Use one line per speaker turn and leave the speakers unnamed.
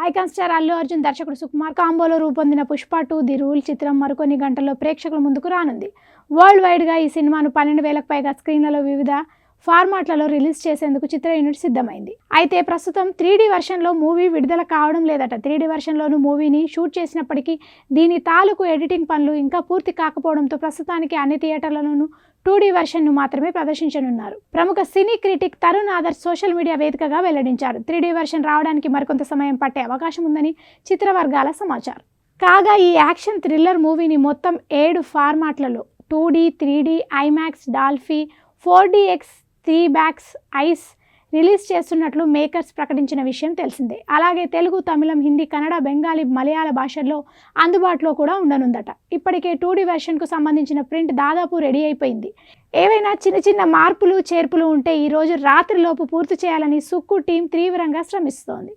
Icon star Allu Arjun, దర్శకుడు సుకుమార్ కాంబోలో రూపొందిన Pushpa 2 the rule చిత్రం మరికొన్ని గంటల్లో ప్రేక్షకుల ముందుకు రానుంది. వరల్డ్ వైడ్గా ఈ సినిమాను 12,000కు పైగా స్క్రీన్లలో వివిధ ఫార్మాట్లలో రిలీజ్ చేసేందుకు చిత్ర యూనిట్ సిద్ధమైంది. అయితే ప్రస్తుతం 3D వెర్షన్లో మూవీ విడుదల కావడం లేదట. 3D వెర్షన్లోనూ మూవీని షూట్ చేసినప్పటికీ దీని తాలూకు ఎడిటింగ్ పనులు ఇంకా పూర్తి కాకపోవడంతో ప్రస్తుతానికి అన్ని థియేటర్లలోనూ 2D వెర్షన్ను మాత్రమే ప్రదర్శించనున్నారు. ప్రముఖ సినీ critic Taran Adarsh social media వేదికగా వెల్లడించారు. 3D వెర్షన్ రావడానికి మరికొంత సమయం పట్టే అవకాశం ఉందని చిత్ర వర్గాల సమాచారం. కాగా ఈ యాక్షన్ థ్రిల్లర్ మూవీని మొత్తం 7 ఫార్మాట్లలో 2D, 3D, IMAX, Dolby, 4DX, 3BAX, ice release చేస్తున్నట్లు మేకర్స్ ప్రకటించిన విషయం తెలిసిందే. అలాగే తెలుగు, తమిళం, హిందీ, కన్నడ, బెంగాలీ, మలయాళ భాషల్లో అందుబాటులో కూడా ఉండనుందట. ఇప్పటికే 2D వెర్షన్కు సంబంధించిన ప్రింట్ దాదాపు రెడీ అయిపోయింది. ఏవైనా చిన్న మార్పులు చేర్పులు ఉంటే ఈ రోజు రాత్రిలోపు పూర్తి చేయాలని సుక్కు టీం తీవ్రంగా శ్రమిస్తోంది.